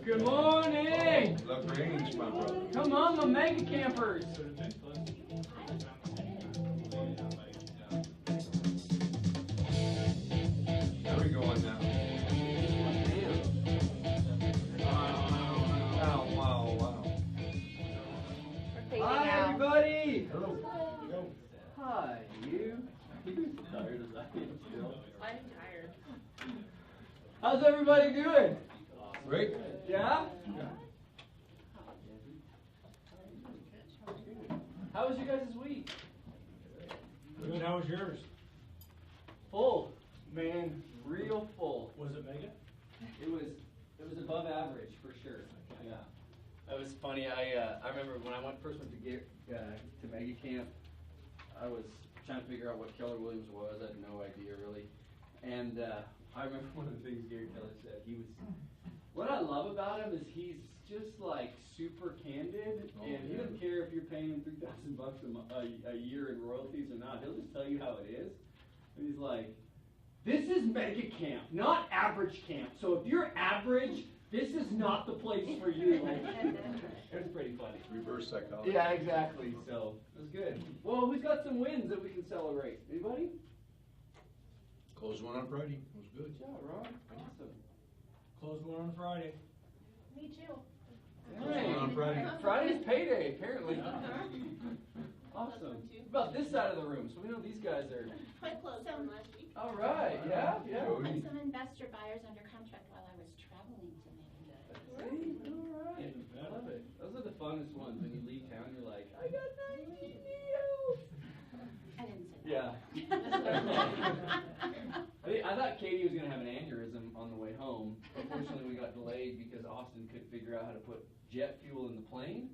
Good morning! LaGrange, my brother. Come on, my mega campers! Where are we going now? Wow. Hi, everybody! Hello. Hi, you. You tired as I am still. I'm tired. How's everybody doing? Great. Yeah? How was you guys' week? Good, how was yours? Full, man, real full. Was it mega? It was above average for sure. Yeah, that was funny. I remember when I first went to Mega Camp, I was trying to figure out what Keller Williams was. I had no idea really, and I remember one of the things Gary Keller said. What I love about him is he's just like super candid, and he doesn't care if you're paying him $3,000 a year in royalties or not. He'll just tell you how it is. And he's like, this is mega camp, not average camp. So if you're average, this is not the place for you. Like, it was pretty funny. Reverse psychology. Yeah, exactly. So it was good. Well, who's got some wins that we can celebrate? Anybody? Closed one on Friday. It was good. Good job, Ron. Awesome. Closed one on Friday. Me too. Hey, on Friday. Friday's payday, apparently. One Awesome. too. What about this side of the room? So we know these guys are. I closed one last week. All right. Yeah. Jody. Some investor buyers under contract while I was traveling to make See? All right. I love it. Those are the funnest ones. When you leave town, you're like, I got 19 deals. I didn't say Yeah. I thought Katie was going to have an aneurysm on the way home. Unfortunately, we got delayed because Austin couldn't figure out how to put jet fuel in the plane.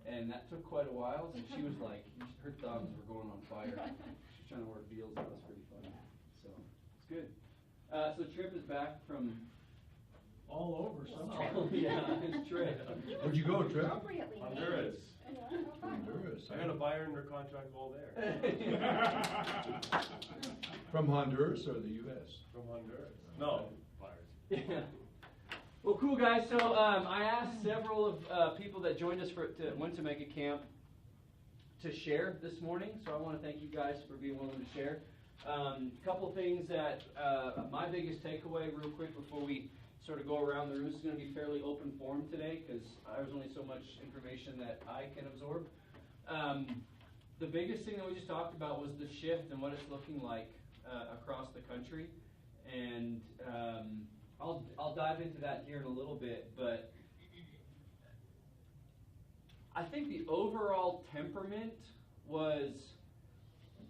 And that took quite a while. So she was like, her thumbs were going on fire. She was trying to work deals. That was pretty funny. So it's good. So Trip is back from. All over somehow. Oh, yeah, his trip. Where'd you go, Trip? appropriately. Honduras. Honduras. I got a buyer under contract while there. From Honduras or the U.S.? From Honduras. No, buyers. Yeah. Well, cool guys. So I asked several of people that joined us went to Mega Camp to share this morning. So I want to thank you guys for being willing to share. A couple things that my biggest takeaway, real quick, before we sort of go around the room. This is going to be fairly open forum today because there's only so much information that I can absorb. The biggest thing that we just talked about was the shift and what it's looking like across the country, and I'll dive into that here in a little bit. But I think the overall temperament was,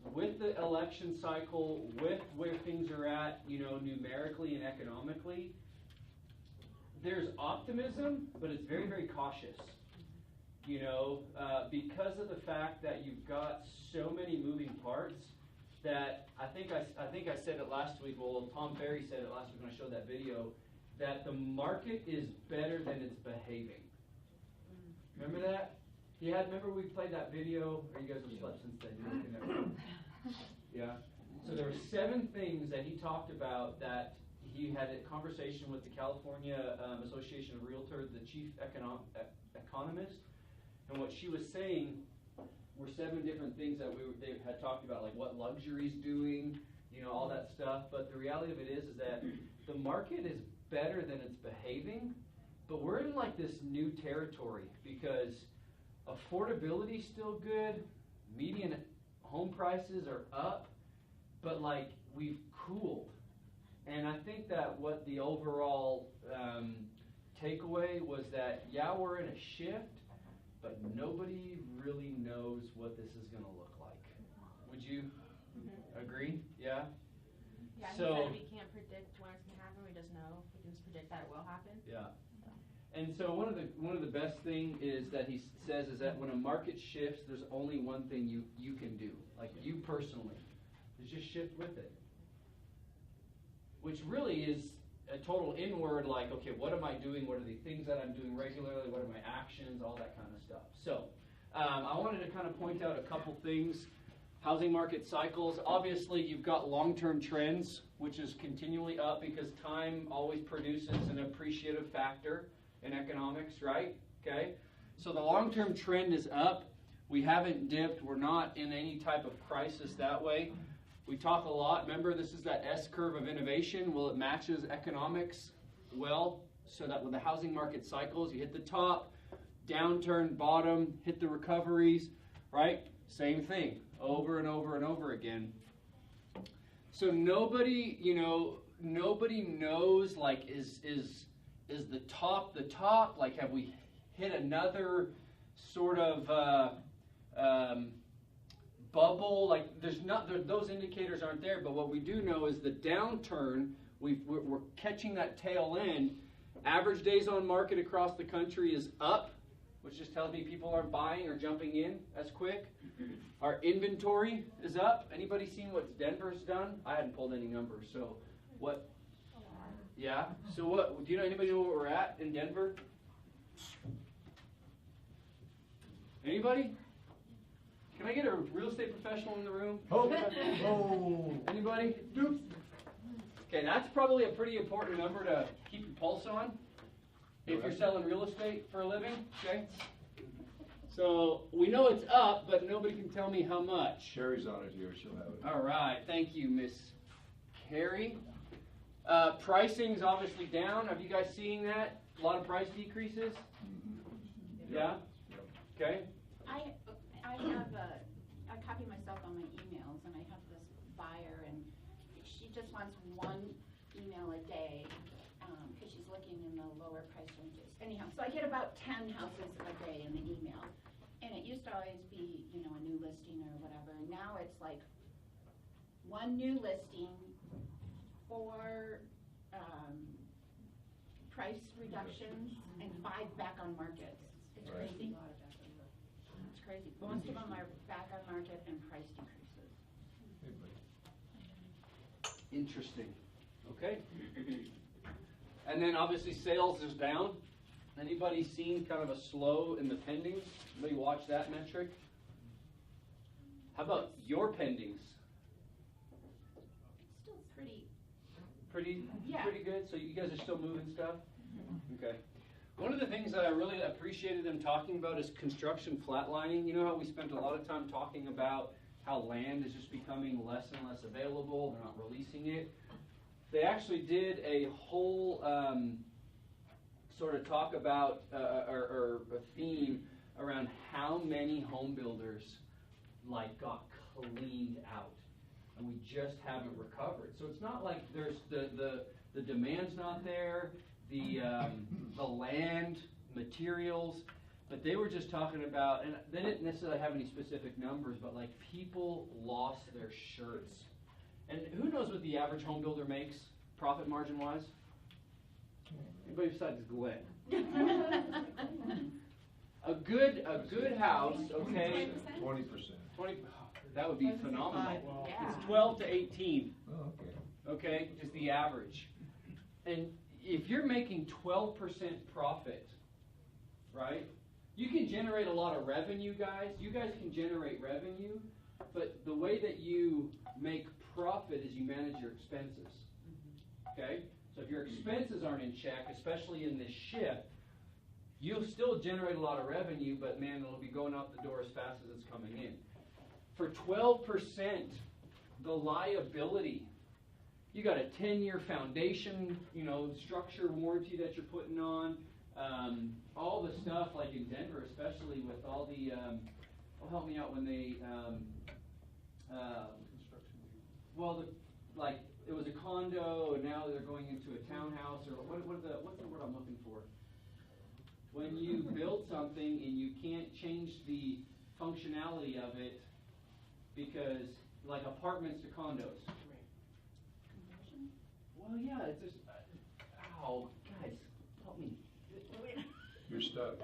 with the election cycle, with where things are at, numerically and economically, there's optimism, but it's very, very cautious. Because of the fact that you've got so many moving parts that I think I said it last week. Well, Tom Ferry said it last week when I showed that video, that the market is better than it's behaving. Remember that? Remember we played that video? Or you guys have slept since then? You're looking at yeah. So there were 7 things that he talked about that he had a conversation with the California Association of Realtors, the chief economist, and what she was saying were 7 different things that they had talked about, like what luxury's doing, all that stuff. But the reality of it is that the market is better than it's behaving, but we're in like this new territory because affordability's still good, median home prices are up, but like we've cooled. And I think that what the overall takeaway was that, yeah, we're in a shift, but nobody really knows what this is going to look like. Would you agree? Yeah? Yeah, So- he said we can't predict when it's going to happen. We just know. We can just predict that it will happen. Yeah. And so one of the best thing is that he says is that when a market shifts, there's only one thing you can do, like you personally, is just shift with it. Which really is a total inward, like, okay, what am I doing? What are the things that I'm doing regularly? What are my actions? All that kind of stuff. So I wanted to kind of point out a couple things. Housing market cycles. Obviously, you've got long-term trends, which is continually up because time always produces an appreciative factor. in economics, right? Okay, so the long-term trend is up. We haven't dipped. We're not in any type of crisis that way. We talk a lot. Remember, this is that S curve of innovation. Well, it matches economics well, so that when the housing market cycles, you hit the top, downturn, bottom, hit the recoveries, right? Same thing over and over and over again. So nobody knows, like, is the top the top? Like, have we hit another sort of bubble? Like, those indicators aren't there. But what we do know is the downturn. We're catching that tail end. Average days on market across the country is up, which just tells me people aren't buying or jumping in as quick. Our inventory is up. Anybody seen what Denver's done? I hadn't pulled any numbers. So what? Yeah. So what? Do you know anybody know where we're at in Denver? Anybody? Can I get a real estate professional in the room? Oh. Anybody? Okay, that's probably a pretty important number to keep your pulse on if you're selling real estate for a living, okay? So we know it's up, but nobody can tell me how much. Sherry's on it here, she'll have it. All right, thank you, Miss Carrie. Pricing's obviously down. Have you guys seen that? A lot of price decreases? Yeah? Okay. I copy myself on my emails, and I have this buyer, and she just wants one email a day, because she's looking in the lower price ranges. Anyhow, so I get about 10 houses a day in the email, and it used to always be, a new listing or whatever, and now it's like one new listing, 4 price reductions, and 5 back on market. It's Right. crazy. It's crazy. Most of them are back on market and price decreases. Interesting. Okay. And then obviously sales is down. Anybody seen kind of a slow in the pendings? Anybody watch that metric? How about your pendings? It's still pretty, Pretty Yeah. good? So you guys are still moving stuff? Okay. One of the things that I really appreciated them talking about is construction flatlining. You know how we spent a lot of time talking about how land is just becoming less and less available, they're not releasing it. They actually did a whole sort of talk about, or a theme around how many home builders got cleaned out. And we just haven't recovered. So it's not like there's the demand's not there, the land, materials, but they were just talking about, and they didn't necessarily have any specific numbers, but people lost their shirts. And who knows what the average home builder makes, profit margin wise? Anybody besides Glenn? A good house, okay, 20%. 20, that would be phenomenal. Yeah. It's 12 to 18. Oh, okay. Okay, just the average. And if you're making 12% profit, right, you can generate a lot of revenue, guys. You guys can generate revenue, but the way that you make profit is you manage your expenses. Okay? So if your expenses aren't in check, especially in this shift, you'll still generate a lot of revenue, but man, it'll be going out the door as fast as it's coming in. For 12%, the liability, you got a 10-year foundation, structure warranty that you're putting on, all the stuff like in Denver, especially with all the, help me out when they, it was a condo and now they're going into a townhouse, or what's the word I'm looking for? When you build something and you can't change the functionality of it because, like apartments to condos. Conversion? Well, yeah, it's just, guys, help me. You're stuck.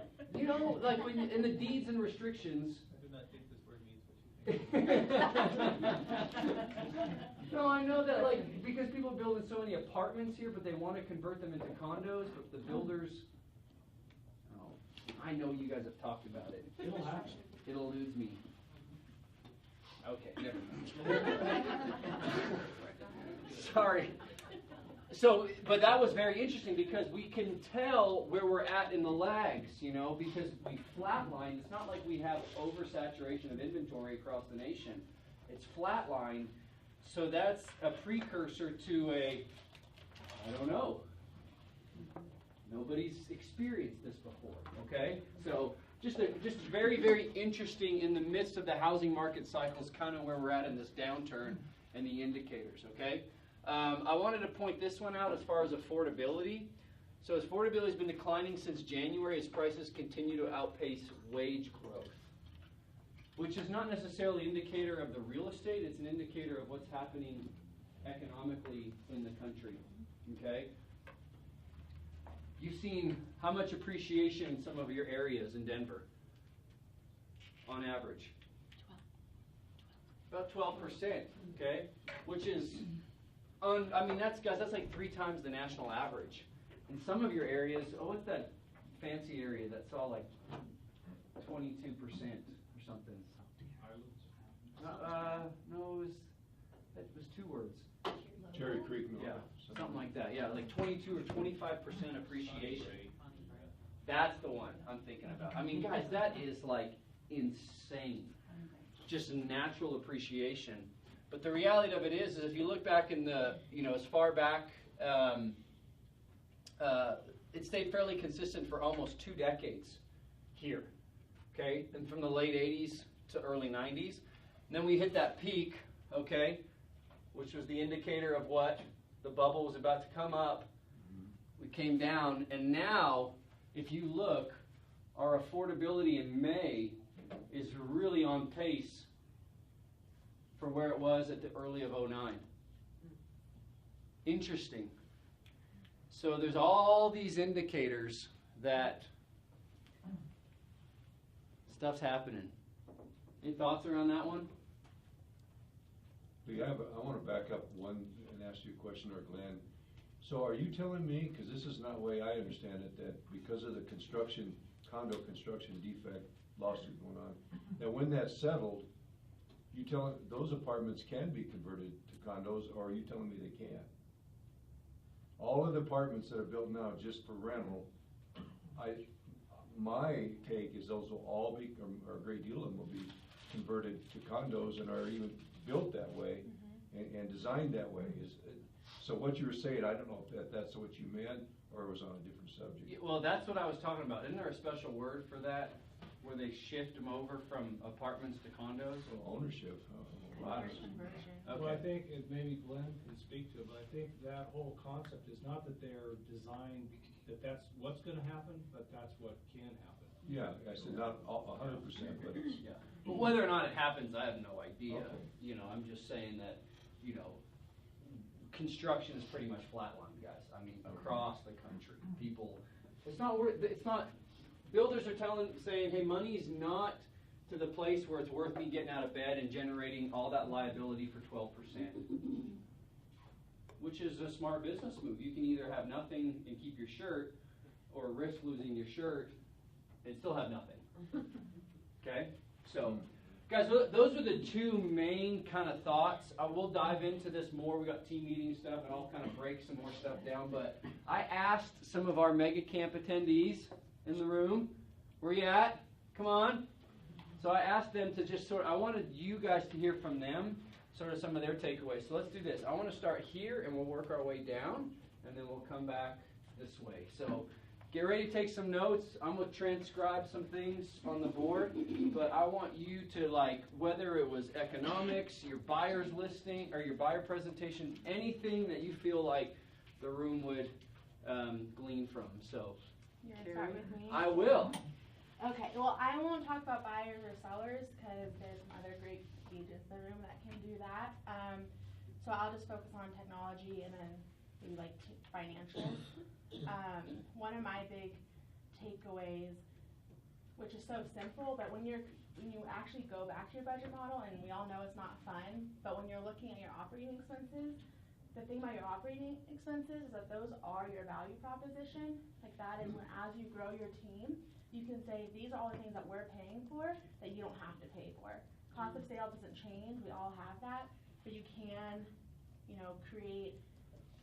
Like when in the deeds and restrictions. I do not think this word means what you think. No, I know that, because people are building so many apartments here, but they want to convert them into condos, but the builders, I know you guys have talked about it. It'll happen. It eludes me. Okay, never mind. Sorry. So, but that was very interesting because we can tell where we're at in the lags, you know, because we flatlined. It's not like we have oversaturation of inventory across the nation. It's flatlined. So that's a precursor to I don't know. Nobody's experienced this before, okay? So just very, very interesting in the midst of the housing market cycles, kind of where we're at in this downturn and the indicators, okay? I wanted to point this one out as far as affordability. So affordability has been declining since January as prices continue to outpace wage growth, which is not necessarily an indicator of the real estate. It's an indicator of what's happening economically in the country, okay? You've seen how much appreciation in some of your areas in Denver, on average? About 12%, okay? Which is, I mean, that's like 3 times the national average. In some of your areas, what's that fancy area that's all like 22% or something? No, it was 2 words. Cherry Creek, North. Yeah, something like that. Yeah, like 22 or 25% appreciation. That's the one I'm thinking about. I mean, guys, that is like insane. Just natural appreciation. But the reality of it is if you look back in the, as far back, it stayed fairly consistent for almost 2 decades here. Okay, and from the late 80s to early 90s. And then we hit that peak, okay, which was the indicator of what the bubble was about to come up. We came down, and now, if you look, our affordability in May is really on pace for where it was at the early of 09. Interesting. So there's all these indicators that stuff's happening. Any thoughts around that one? I want to back up one and ask you a question, or Glenn. So are you telling me, because this is not the way I understand it, that because of the condo construction defect lawsuit going on, that when that's settled, you telling those apartments can be converted to condos, or are you telling me they can't? All of the apartments that are built now just for rental, my take is those will all be, or a great deal of them will be converted to condos and are even built that way and designed that way. So what you were saying, I don't know if that's what you meant or it was on a different subject. Yeah, well, that's what I was talking about. Isn't there a special word for that, where they shift them over from apartments to condos? Well, ownership. Conversion. Okay. Well, I think, maybe Glenn can speak to it, but I think that whole concept is not that they're designed, that's what's gonna happen, but that's what can happen. Yeah, I said not 100%, but it's, Yeah. But whether or not it happens, I have no idea. Okay. I'm just saying that, construction is pretty much flatlined, guys. I mean, across the country, people, builders are saying, hey, money's not to the place where it's worth me getting out of bed and generating all that liability for 12%. Which is a smart business move. You can either have nothing and keep your shirt, or risk losing your shirt and still have nothing. Okay? So, guys, those are the 2 main kind of thoughts. We'll dive into this more. We got team meeting stuff, and I'll kind of break some more stuff down. But I asked some of our mega camp attendees in the room, where you at? Come on. So I asked them to just I wanted you guys to hear from them, sort of some of their takeaways. So let's do this. I want to start here, and we'll work our way down, and then we'll come back this way. So get ready to take some notes. I'm going to transcribe some things on the board, but I want you to, whether it was economics, your buyer's listing, or your buyer presentation, anything that you feel like the room would glean from. So, You're gonna start with me? I will. Okay, well, I won't talk about buyers or sellers, because there's some other great agents in the room that can do that. So I'll just focus on technology and then maybe financials. One of my big takeaways, which is so simple, but when you actually go back to your budget model, and we all know it's not fun, but when you're looking at your operating expenses, the thing about your operating expenses is that those are your value proposition. That is when, as you grow your team, you can say, these are all the things that we're paying for that you don't have to pay for. Cost of sale doesn't change, we all have that, but you can, create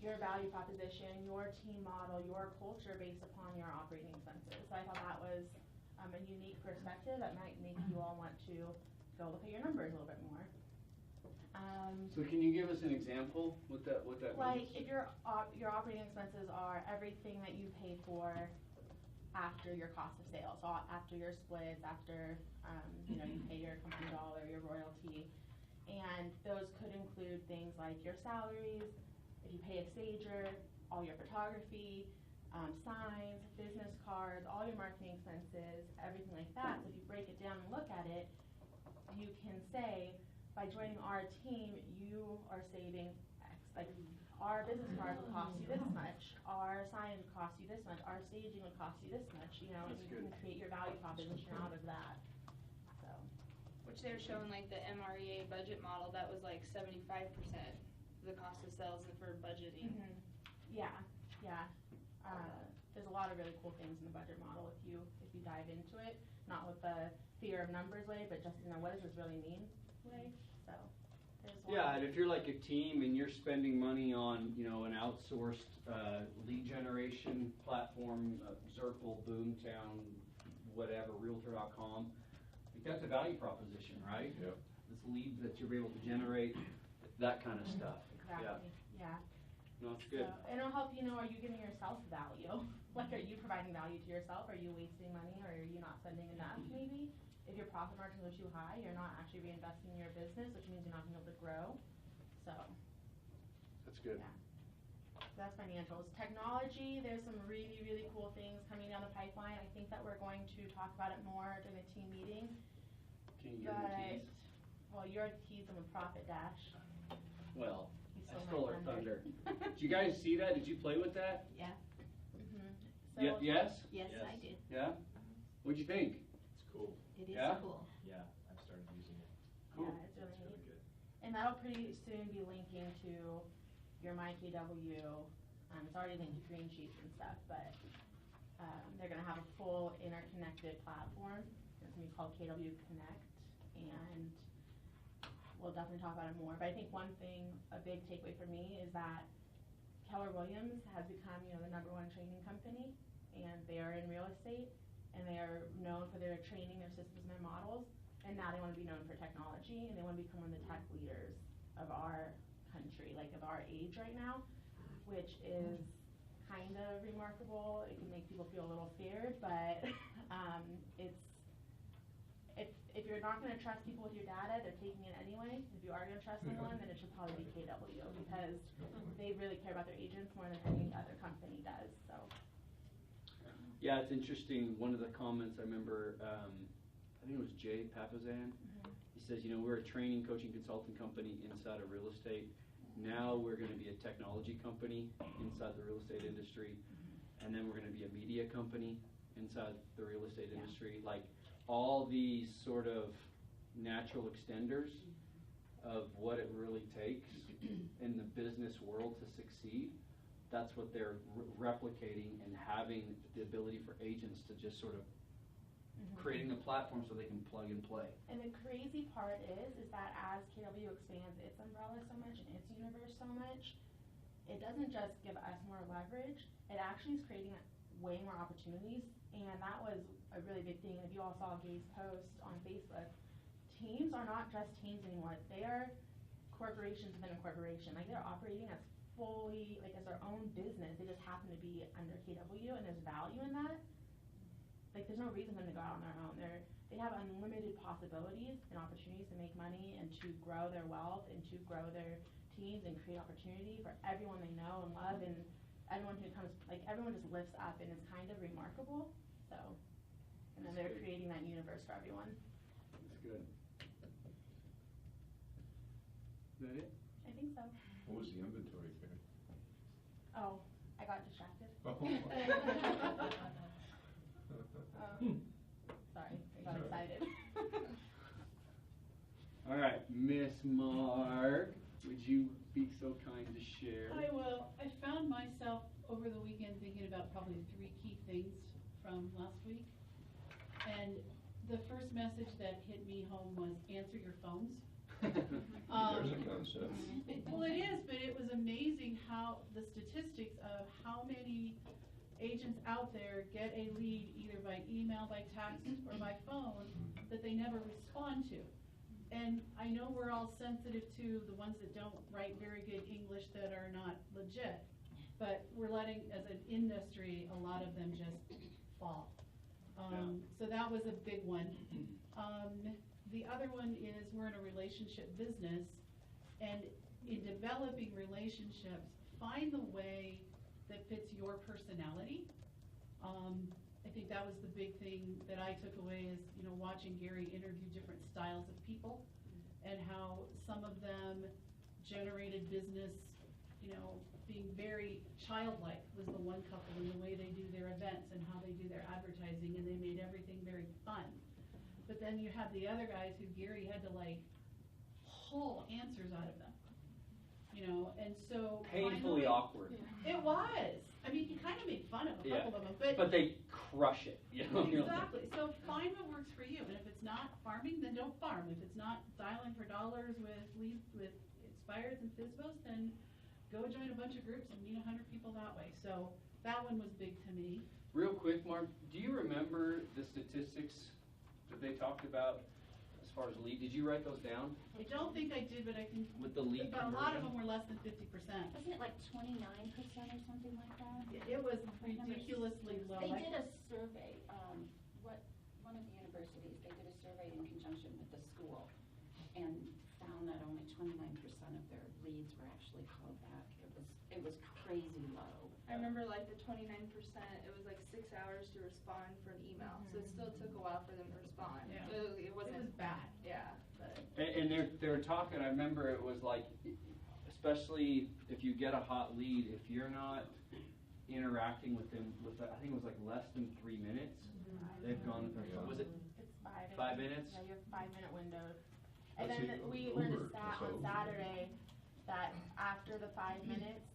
your value proposition, your team model, your culture based upon your operating expenses. So I thought that was a unique perspective that might make you all want to go look at your numbers a little bit more. So can you give us an example what that Like means? if your operating expenses are everything that you pay for after your cost of sales, so after your splits, after you pay your company dollar, your royalty, and those could include things like your salaries, if you pay a stager, all your photography, signs, business cards, all your marketing expenses, everything like that. So if you break it down and look at it, you can say, by joining our team, you are saving X. Like, our business card would cost you this much, our sign would cost you this much, our staging would cost you this much, and That's you good. can create your value proposition out of that, so. Which they were showing like the MREA budget model, that was like 75% the cost of sales for budgeting. Yeah, yeah. There's a lot of really cool things in the budget model if you dive into it, not with the fear of numbers way, but just, what does this really mean way, so. there's a lot Yeah, of- and if you're like a team and you're spending money on, an outsourced lead generation platform, Zirkle, Boomtown, whatever, Realtor.com, like that's a value proposition, right? Yep. It's leads that you're able to generate, that kind of stuff. Exactly, yeah. No, it's good. So, and it'll help you know, are you giving yourself value? Like, are you providing value to yourself? Are you wasting money, or are you not spending enough, maybe? If your profit margins are too high, you're not actually reinvesting in your business, which means you're not gonna be able to grow. So, That's good. yeah. So that's financials. Technology, there's some really, really cool things coming down the pipeline. I think that we're going to talk about it more during the team meeting. Can you give me But, tease? well, you're teasing with Profit Dash. Well, You I stole my stole her thunder. thunder. Did you guys see that? Did you play with that? Yeah, So, Yes? yes, Yes. I did. Yeah? What'd you think? It's cool. It is Yeah? cool. Yeah, I've started using it. Cool. Yeah, it's really It's really neat. good. And that'll pretty soon be linking to your MyKW. It's already linked to Green Sheets and stuff, but they're gonna have a full interconnected platform. It's gonna be called KW Connect, and we'll definitely talk about it more. But I think one thing, a big takeaway for me, is that Keller Williams has become, the #1 training company, and they are in real estate, and they are known for their training, their systems, and their models. And now they want to be known for technology, and they want to become one of the tech leaders of our country, like of our age right now, which is kind of remarkable. It can make people feel a little scared, but if you're not going to trust people with your data, they're taking it anyway. If you are going to trust someone, then it should probably be KW, because they really care about their agents more than any other company does. So. Yeah, it's interesting. One of the comments I remember, I think it was Jay Papazan. He says, we're a training, coaching, consulting company inside of real estate. Now we're going to be a technology company inside the real estate industry, and then we're going to be a media company inside the real estate Yeah. industry. Like all these sort of natural extenders of what it really takes in the business world to succeed. That's what they're replicating, and having the ability for agents to just sort of creating a platform so they can plug and play. And the crazy part is that as KW expands its umbrella so much and its universe so much, it doesn't just give us more leverage, it actually is creating way more opportunities. And that was a really big thing. If you all saw Gay's post on Facebook, teams are not just teams anymore. They are corporations within a corporation. Like, they're operating as fully, like, as their own business. They just happen to be under KW, and there's value in that. Like, there's no reason for them to go out on their own. They have unlimited possibilities and opportunities to make money and to grow their wealth and to grow their teams and create opportunity for everyone they know and love, and everyone who comes, like, everyone just lifts up, and it's kind of remarkable. So, and then they're creating that universe for everyone. That's good. Is that it? I think so. What was the inventory, Karen? Oh, I got distracted. Sorry, I got excited. All right, Miss Mark, would you be so kind to share? I will. I found myself over the weekend thinking about probably 3 key things from last week. And the first message that hit me home was answer your phones. There's a concept. Well, it is, but it was amazing how the statistics of how many agents out there get a lead either by email, by text, or by phone that they never respond to. And I know we're all sensitive to the ones that don't write very good English that are not legit, but we're letting, as an industry, a lot of them just fall. So that was a big one. The other one is we're in a relationship business, and in developing relationships, find the way that fits your personality. I think that was the big thing that I took away is, you know, watching Gary interview different styles of people and how some of them generated business, you know, being very childlike was the one couple in the way they do their events and how they do their advertising, and they made everything very fun. But then you have the other guys who Gary had to like pull answers out of them, you know, and so Painfully finally- awkward. It was. I mean, he kind of made fun of a Yeah. couple of them, but But they crush it, you know? exactly. So find what works for you, and if it's not farming, then don't farm. If it's not dialing for dollars with leads, with expires and FSBOs, then go join a bunch of groups and meet 100 people that way. So that one was big to me. Real quick, Mark, do you remember the statistics that they talked about as far as lead? Did you write those down I don't think I did, but I can. with the lead But a lot of conversion? them were less than 50%. Wasn't it like 29% or something like that? It was ridiculously low. They Like- did a survey, one of the universities, they did a survey in conjunction with the school and found that only 29% of their leads were actually called back. It was crazy low. I remember like the 29%, it was like 6 hours to respond for an email, so it still took a while for them to respond. Yeah. So it It wasn't, was bad. yeah. But And they're talking, I remember it was like, especially if you get a hot lead, if you're not interacting with them with, I think it was like less than 3 minutes, they've gone, was it It's 5 minutes. 5 minutes? Yeah, you have 5-minute windows. And That's then it, we learned Uber, a stat so- on Saturday that after the 5 minutes,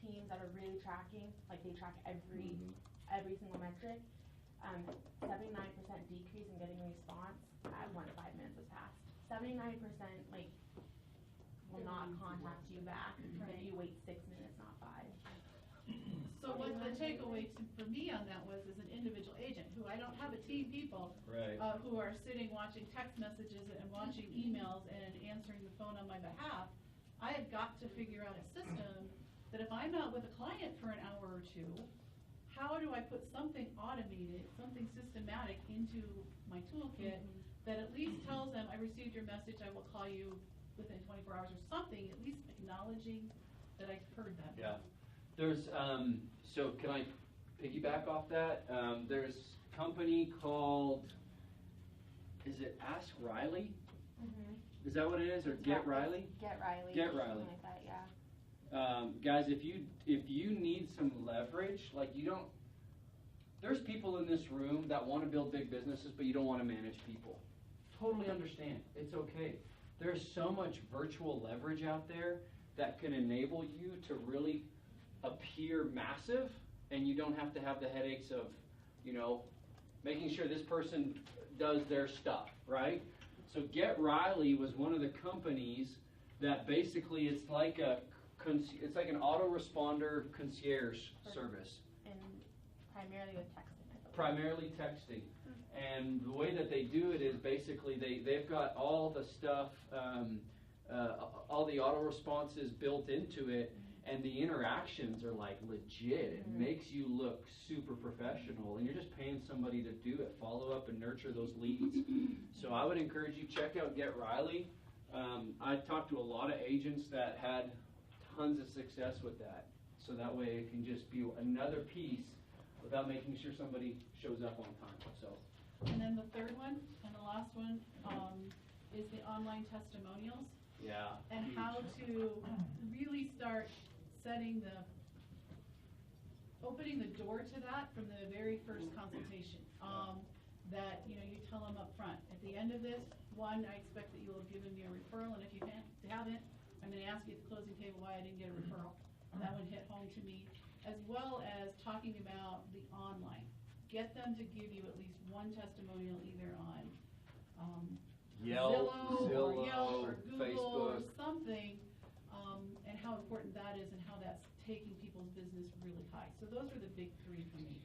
teams that are really tracking, like they track every single metric, 79% decrease in getting a response when 5 minutes has passed. 79% like will not contact you back if you wait 6 minutes, not 5. So what the takeaway for me on that was, as an individual agent, who I don't have a team people, Right. who are sitting watching text messages and watching emails and answering the phone on my behalf, I have got to figure out a system that if I'm out with a client for an hour or two, how do I put something automated, something systematic into my toolkit that at least tells them, I received your message, I will call you within 24 hours or something, at least acknowledging that I heard them. Yeah. There's, so can I piggyback off that? There's a company called, is it Ask Riley? Is that what it is, or Get Riley? Get Riley. Get something Riley. like that, yeah. Guys, if you need some leverage, like you don't, there's people in this room that want to build big businesses, but you don't want to manage people. Totally understand. It's okay. There's so much virtual leverage out there that can enable you to really appear massive, and you don't have to have the headaches of, you know, making sure this person does their stuff, right? So Get Riley was one of the companies that basically it's like an autoresponder concierge service. And primarily with texting, I believe. Primarily texting. And the way that they do it is basically they've got all the stuff, all the auto responses built into it, and the interactions are like legit. It makes you look super professional, and you're just paying somebody to do it, follow up and nurture those leads. So I would encourage you, check out Get Riley. I talked to a lot of agents that had tons of success with that. So that way it can just be another piece without making sure somebody shows up on time, so. And then the third one, and the last one, is the online testimonials. Yeah. And how to really start setting opening the door to that from the very first consultation. That, you know, you tell them up front, at the end of this, one, I expect that you will have given me a referral, and if you haven't, I'm gonna ask you at the closing table why I didn't get a referral. That one hit home to me, as well as talking about the online. Get them to give you at least one testimonial either on Yelp, Zillow or Yelp or Zillow, Google or Facebook. something, and how important that is and how that's taking people's business really high. So those are the big three for me.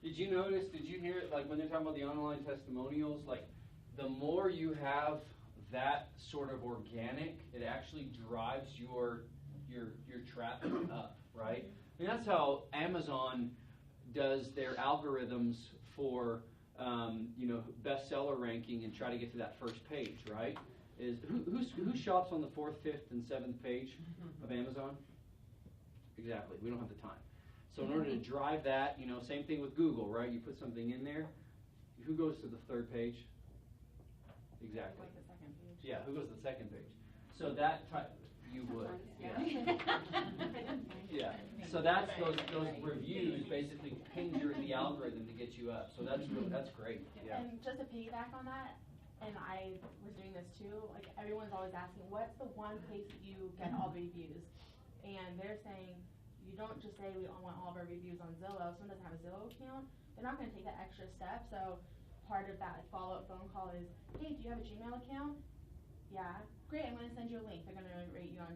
Did you notice, did you hear it, like when they're talking about the online testimonials, like the more you have that sort of organic, it actually drives your traffic up, right? I mean, that's how Amazon does their algorithms for, bestseller ranking and try to get to that first page, right? Is who shops on the 4th, 5th, and 7th page of Amazon? Exactly, we don't have the time. So in order to drive that, same thing with Google, right? You put something in there, who goes to the 3rd page? Exactly. Like the second page. Yeah, who goes to the 2nd page? So that type, you would, yeah. Yeah, so that's those reviews basically ping the algorithm to get you up, so that's great, yeah. And just to piggyback on that, and I was doing this too, like everyone's always asking, what's the one place that you get all the reviews? And they're saying, you don't just say we want all of our reviews on Zillow. If someone doesn't have a Zillow account, they're not gonna take that extra step, so part of that follow-up phone call is, hey, do you have a Gmail account? Yeah, great, I'm gonna send you a link. They're gonna rate you on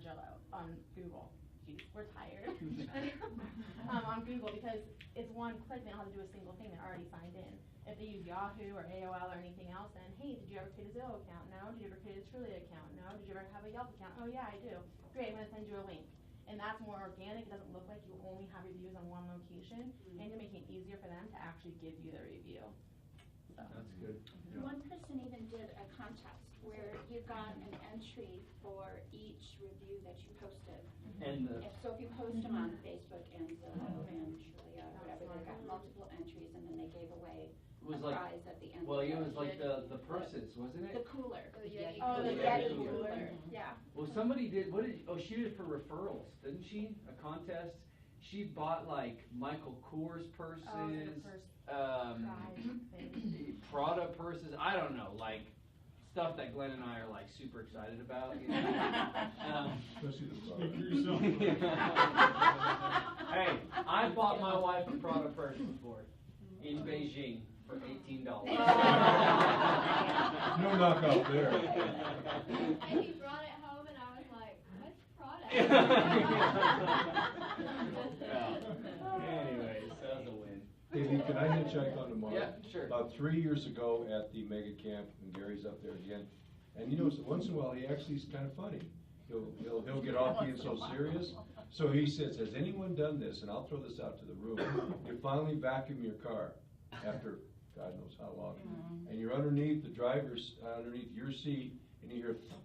Google. Jeez, we're tired. On Google, because it's one click, they don't have to do a single thing, they're already signed in. If they use Yahoo or AOL or anything else, then, hey, did you ever create a Zillow account? No. Did you ever create a Trulia account? No. Did you ever have a Yelp account? Oh yeah, I do. Great, I'm gonna send you a link. And that's more organic, it doesn't look like you only have reviews on one location, and you're making it easier for them to actually give you the review. So. That's good. One person even did a contest where you got an entry for each review that you posted. And So if you post them on Facebook and Zillow and Trulia, whatever, they got multiple entries, and then they gave away it was a like, prize at the end. well, of it was like the purses, wasn't The it? cooler. The Yeti Oh, the Yeti Yeti cooler, cooler. yeah. Well, somebody did, she did it for referrals, didn't she? A contest? She bought like Michael Kors purses, Oh, the first prize thing. Prada purses, I don't know, like stuff that Glenn and I are like super excited about, Especially the Speak product. for yourself. Hey, I bought my wife a Prada purse before in Beijing for $18. No knockout there. And he brought it home and I was like, what's Anyways, that was a win. Hey Lee, can I hitchhike on tomorrow? Yeah, sure. About 3 years ago at the mega camp, and Gary's up there again, and once in a while, he actually is kind of funny. He'll get off being so serious. So he says, has anyone done this? And I'll throw this out to the room. You finally vacuum your car after God knows how long. And you're underneath underneath your seat, and you hear thump,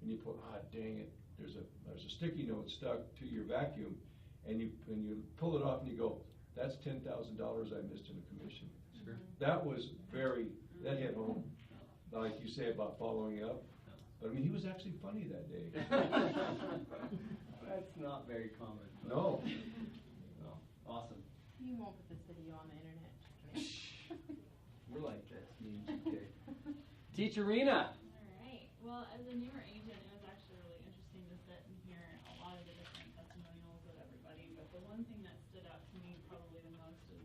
and you put, dang it, there's a sticky note stuck to your vacuum, and you pull it off and you go, that's $10,000 I missed in a commission. Sure. That that hit home, like you say about following up. But I mean, he was actually funny that day. That's not very common. but- No. No. Awesome. You won't put this video on the internet. Just kidding. We're like this, me and GK. Teacher Rena. Alright, well, as a newer agent, it was actually really interesting to sit and hear a lot of the different testimonials of everybody, but the one thing that stood out to me probably the most is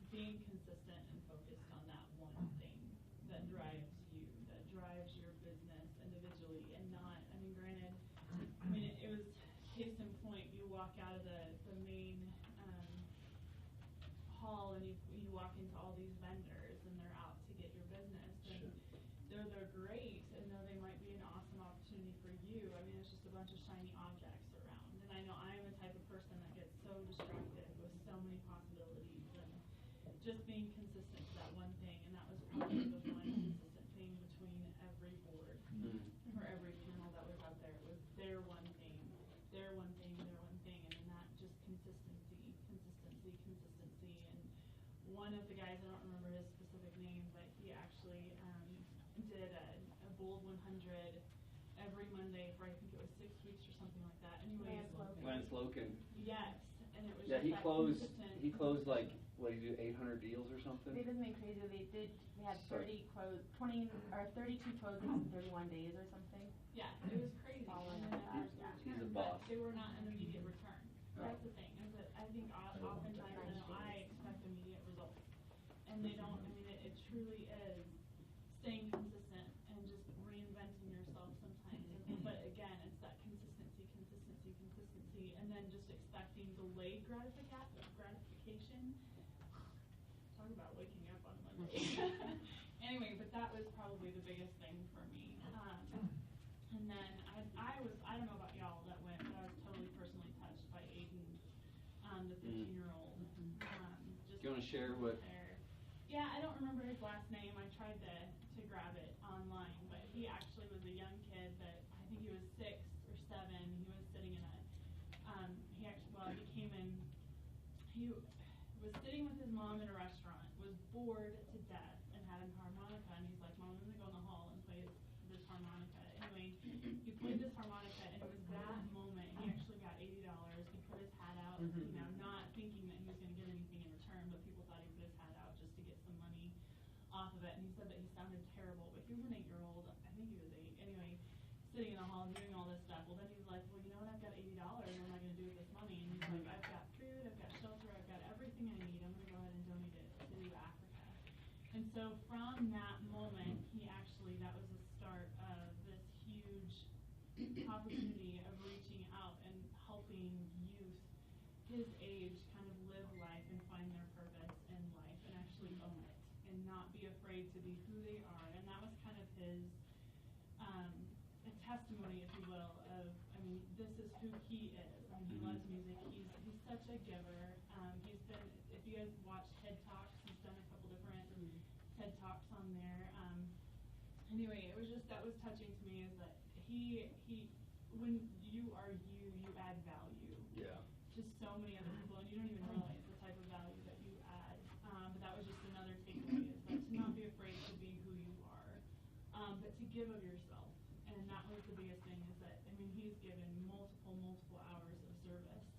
being consistent and focused on that one thing that drives you, that drives your business individually, and not, granted, it was case in point, you walk out of the main hall and you walk into all these vendors and they're out to get your business, and they're great, and though they might be an awesome opportunity for you, it's just a bunch of shiny objects around, and I know I'm the type of person that gets so distracted with so many possibilities, and just being consistent to that one thing, and that was probably the one consistent thing between every board or every panel that was up there. It was their one thing, their one thing, their one thing, and then that just consistency, and one of the guys, I don't remember his specific name, but he actually did a Bold 100 every Monday for I think it was 6 weeks or something like that. Anyways, Lance Loken. yes, and it was Yeah, just he that closed consistent. like, what did he do, 800 deals or something? They did something crazy. They had 32 closings in 31 days or something. Yeah, it was crazy. Following And then that, there was yeah. He's a return, boss. but they were not an immediate return. That's the thing, is that I think oftentimes, I expect immediate results. And they don't, it truly is staying consistent loyalty, and then just expecting delayed gratification. Talk about waking up on Monday. Anyway, but that was probably the biggest thing for me. And then I don't know about y'all that went, but I was totally personally touched by Aiden, the 15-year-old. Do you want to share what? Yeah, I don't remember his last name. I tried to grab it online, but he actually was a young kid that I think he was 6 or 7. He was sitting in he was sitting with his mom in a restaurant, was bored to death, and had a harmonica, and he's like, Mom, I'm gonna go in the hall and play this harmonica. Anyway, he played this harmonica, and it was that moment, he actually got $80. He put his hat out, you know, not thinking that he was gonna get anything in return, but people thought he put his hat out just to get some money off of it, and he said that he sounded terrible, but he was an 8-year-old, I think he was 8, anyway, sitting in the hall doing all this stuff. Well, then he's like, well, you know what, I've got $80, what am I gonna do with this money? And he's like, I've got food, I've got shelter, I've got everything I need, I'm gonna go ahead and donate it to Africa. And so from that moment, that was the start of this huge opportunity of reaching out and helping youth his age kind of live life and find their purpose in life and actually own it and not be afraid to be who they are. And that was kind of his a testimony, if you will, of, I mean, this is who he is. I mean, he loves music. He's such a giver. He's been, if you guys watch TED Talks, he's done a couple different TED Talks on there. Anyway, it was just, that was touching to me, is that he when you are you add value. Yeah. To so many other people, and you don't even realize the type of value that you add. But that was just another takeaway, is that to not be afraid to be who you are, but to give of yourself. And that was the biggest thing, is that, I mean, he's given multiple hours of service.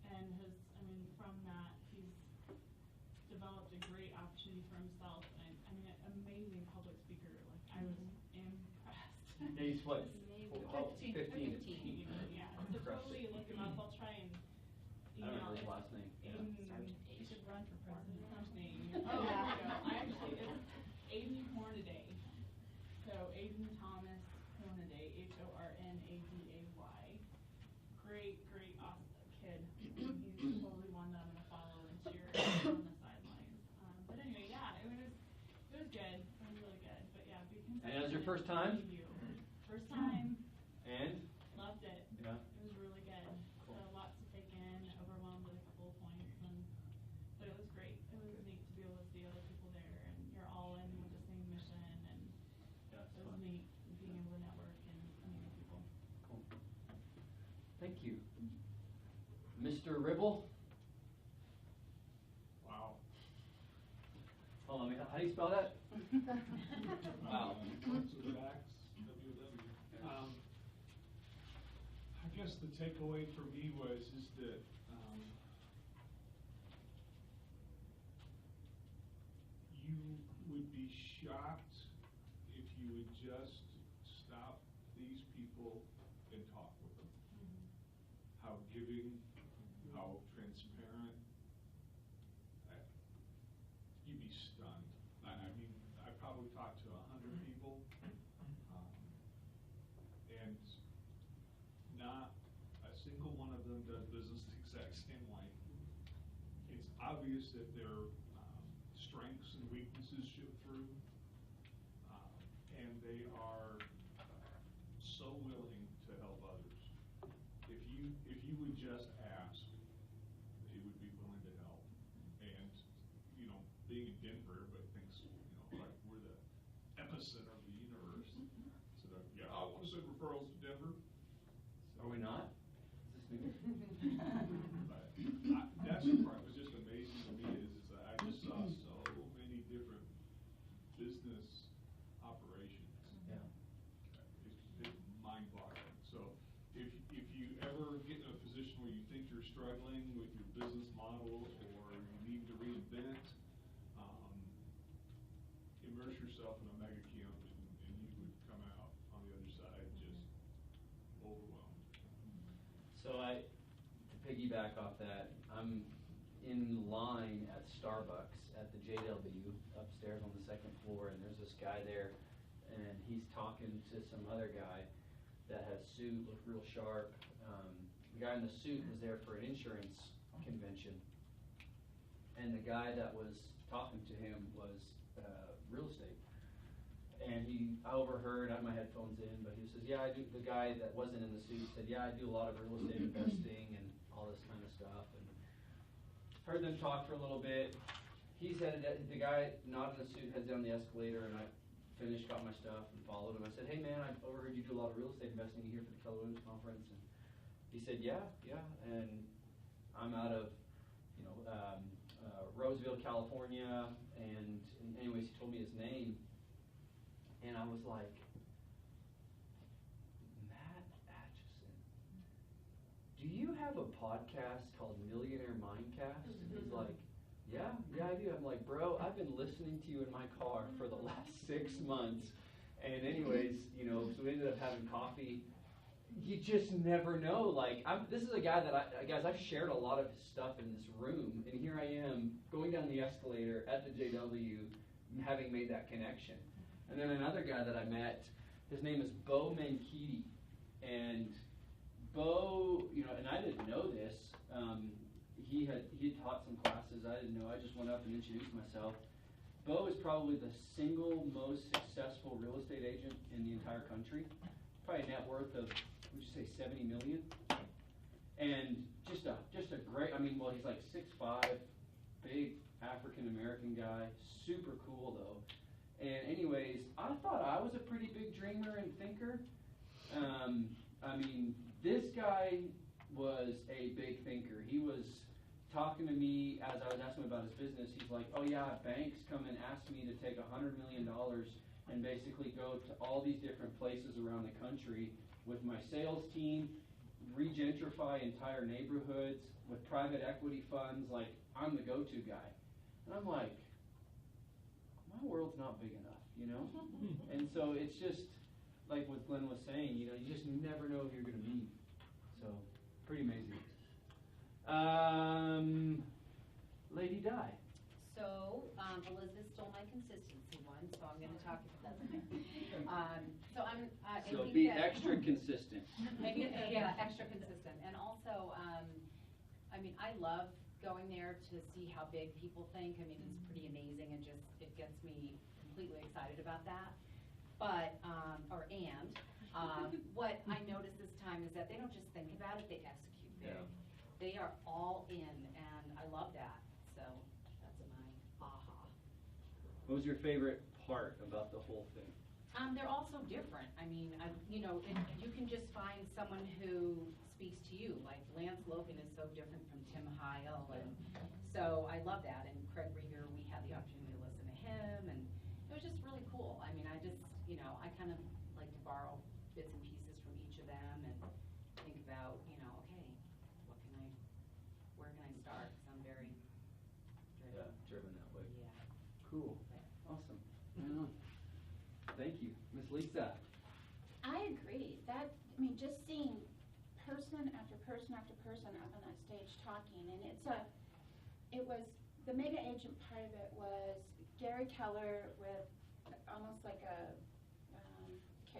And from that, he's developed a great opportunity for himself. And I mean, an amazing public speaker. Like, I was impressed. He's what? 15. 15. Yeah. So totally look him up. I'll try and I don't email remember his it. last name. Yeah. He should run for president. Something. Oh, there we go. It's Aiden Hornaday. So Aiden Thomas Hornaday, Hornaday. Great, awesome kid. He's totally one that I'm gonna follow and cheer on the sidelines. But anyway, yeah, it was good. It was really good. But yeah, be consistent. And it was your first time? First time. And? Loved it. Yeah. It was really good. Cool. So lots to take in, overwhelmed with a couple of points, but it was great. It was neat to be able to see other people there, and you're all in with the same mission, and Yeah, it was neat being able to network and meet people. Cool. Thank you. Mr. Ribble? Wow. Hold on, how do you spell that? Wow. I guess the takeaway for me was that you would be shocked if you would just stop these people and talk with them. How giving, how transparent. You'd be stunned. I mean, I probably talked to 100 people, and not a single one of them does business the exact same way. It's obvious that their strengths and weaknesses show through, and they are so willing to help others. If you would just ask, they would be willing to help. And being in Denver, but thinks like we're the epicenter of the universe. So yeah, I want to send referrals to Denver. Are we not? Is this new? But that's the part that was just amazing to me, is that I just saw so many different business operations. Yeah. It's mind-boggling. So if you ever get in a position where you think you're struggling with your business model, or you need to reinvent, immerse yourself in a mega camp, and you would come out on the other side just overwhelmed. So to piggyback off that, I'm in line at Starbucks at the JW upstairs on the second floor, and there's this guy there, and he's talking to some other guy that has suit, looked real sharp. We guy in the suit was there for an insurance convention. And the guy that was talking to him was real estate. And I overheard, I had my headphones in, but he says, yeah, I do, the guy that wasn't in the suit said, yeah, I do a lot of real estate investing and all this kind of stuff. And heard them talk for a little bit. He's headed, the guy not in the suit heads down the escalator, and I finished, got my stuff, and followed him. I said, hey man, I overheard you do a lot of real estate investing here for the Keller Williams conference. And he said, yeah, and I'm out of, Roseville, California, and anyways, he told me his name, and I was like, Matt Atchison, do you have a podcast called Millionaire Mindcast? And he's like, yeah, I do. I'm like, bro, I've been listening to you in my car for the last 6 months, and anyways, so we ended up having coffee. You just never know. Like, this is a guy that guys, I've shared a lot of his stuff in this room, and here I am going down the escalator at the JW, having made that connection. And then another guy that I met, his name is Bo Mankiti, and Bo, and I didn't know this. He had taught some classes. I didn't know. I just went up and introduced myself. Bo is probably the single most successful real estate agent in the entire country. Probably a net worth of, would you say, 70 million? And just a great, he's like 6'5", big African-American guy, super cool though. And anyways, I thought I was a pretty big dreamer and thinker. This guy was a big thinker. He was talking to me as I was asking him about his business. He's like, oh yeah, banks come and ask me to take $100 million and basically go to all these different places around the country with my sales team, regentrify entire neighborhoods with private equity funds. Like, I'm the go-to guy. And I'm like, my world's not big enough, And so it's just, like what Glenn was saying, you just never know who you're going to meet. So, pretty amazing. Lady Di. So, Elizabeth stole my consistency one, so I'm gonna talk about that. So be extra consistent. Extra consistent. And also, I love going there to see how big people think. It's pretty amazing, and it gets me completely excited about that. But, what I noticed this time is that they don't just think about it, they execute big. Yeah. They are all in, and I love that. So that's my aha. What was your favorite part about the whole thing? They're all so different. You can just find someone who speaks to you. Like Lance Logan is so different from Tim Heil, and so I love that. And Craig Rieger, we had the opportunity to listen to him, and it was just really cool. I kind of like to borrow bits and pieces from each of them and think about, okay, where can I start? Because I'm very driven. Yeah, driven that way. Yeah. Cool. Awesome. Yeah. Thank you. Miss Lisa. I agree. Just seeing person after person after person up on that stage talking, and it was, the mega agent part of it was Gary Keller with almost like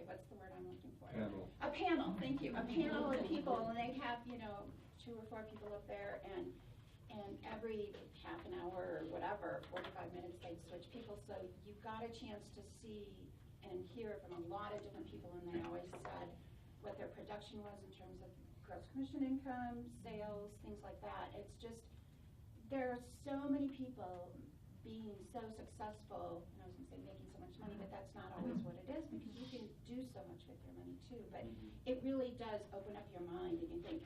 what's the word I'm looking for? Panel. A panel, thank you. A panel of people, and they'd have, 2 or 4 people up there, and every half an hour or whatever, 45 minutes, they'd switch people. So you got a chance to see and hear from a lot of different people, and they always said what their production was in terms of gross commission income, sales, things like that. It's just, there are so many people being so successful, and I was going to say making so much money, but that's not always what it is, because you can do so much with your money too. But it really does open up your mind, and you think,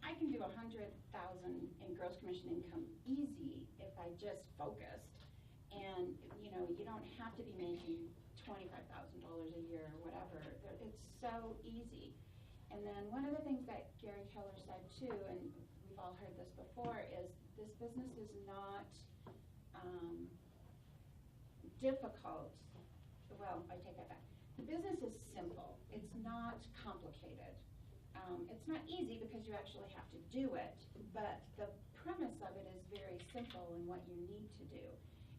I can do 100,000 in gross commission income easy if I just focused. And you don't have to be making $25,000 a year or whatever. It's so easy. And then one of the things that Gary Keller said too, and we've all heard this before, is this business is not difficult. Well, I take that back. The business is simple. It's not complicated. It's not easy because you actually have to do it, but the premise of it is very simple in what you need to do.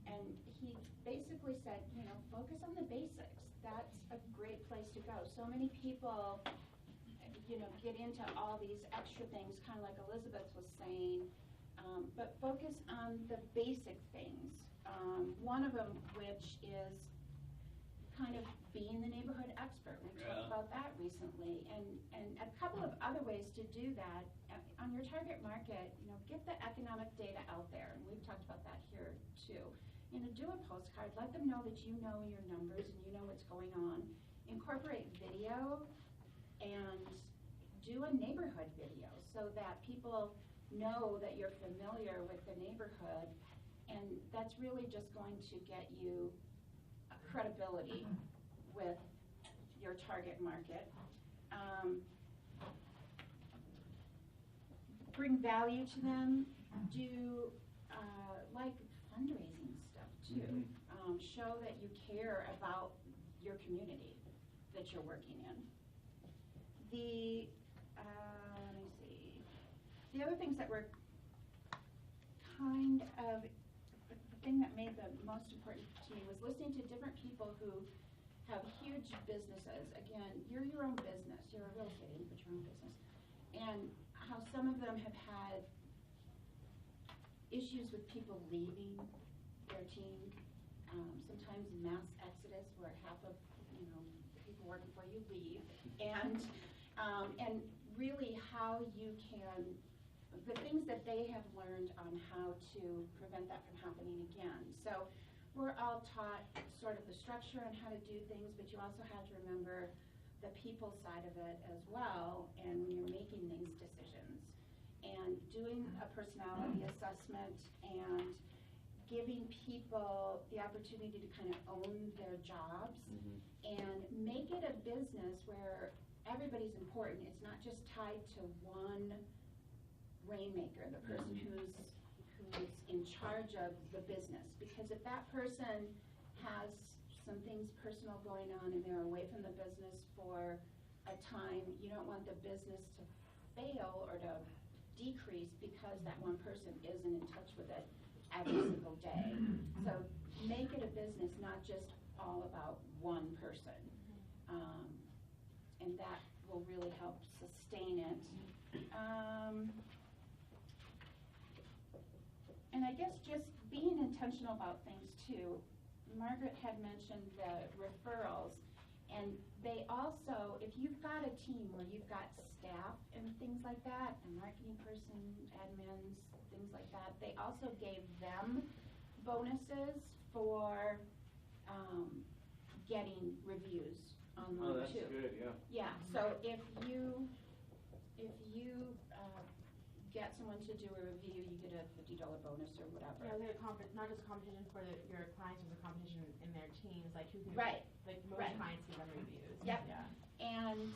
And he basically said, focus on the basics. That's a great place to go. So many people get into all these extra things, kind of like Elizabeth was saying, but focus on the basic things. One of them, which is kind of being the neighborhood expert. We talked about that recently, and a couple of other ways to do that. On your target market, get the economic data out there, and we've talked about that here too. Do a postcard, let them know that you know your numbers and you know what's going on. Incorporate video and do a neighborhood video so that people know that you're familiar with the neighborhood, and that's really just going to get you credibility with your target market. Bring value to them. Do like fundraising stuff too. Show that you care about your community that you're working in. The let me see. The other things that were kind of the thing that made the most important to me was listening to different people who have huge businesses. Again, you're your own business. You're a real estate agent, but your own business. And how some of them have had issues with people leaving their team. Sometimes mass exodus where half of the people working for you leave, and really how you can, the things that they have learned on how to prevent that from happening again. So we're all taught sort of the structure on how to do things, but you also have to remember the people side of it as well, and when you're making these decisions. And doing a personality assessment and giving people the opportunity to kind of own their jobs and make it a business where everybody's important. It's not just tied to one rainmaker, the person who's in charge of the business. Because if that person has some things personal going on and they're away from the business for a time, you don't want the business to fail or to decrease because that one person isn't in touch with it every single day. So make it a business, not just all about one person. And that will really help sustain it. And I guess just being intentional about things too. Margaret had mentioned the referrals, and they also, if you've got a team where you've got staff and things like that, a marketing person, admins, things like that, they also gave them bonuses for getting reviews online too. Oh, that's good, yeah. Yeah, so if you get someone to do a review, you get a $50 bonus or whatever. Yeah, they're not just competition for your clients, but the competition in their teams, like who can, Right. like most Right. clients give them reviews. Yep. Yeah. And